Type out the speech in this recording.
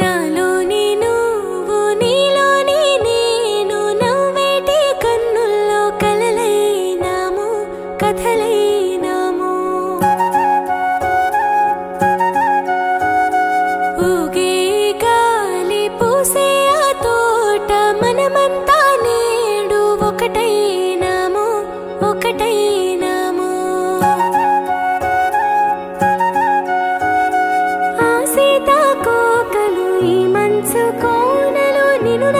నాలోని నువ్వు నీలోని నేను నవ్వేటి కన్నుల్లో కలలైనాము కథలైనాము ఊగే గాలి పూసే ఆ తోట మనమంతా నేడు ఒకటైనాము ఒకటైనాము ఆ సీతాకోకలు ఈ మంచు కోనలు నిన్ను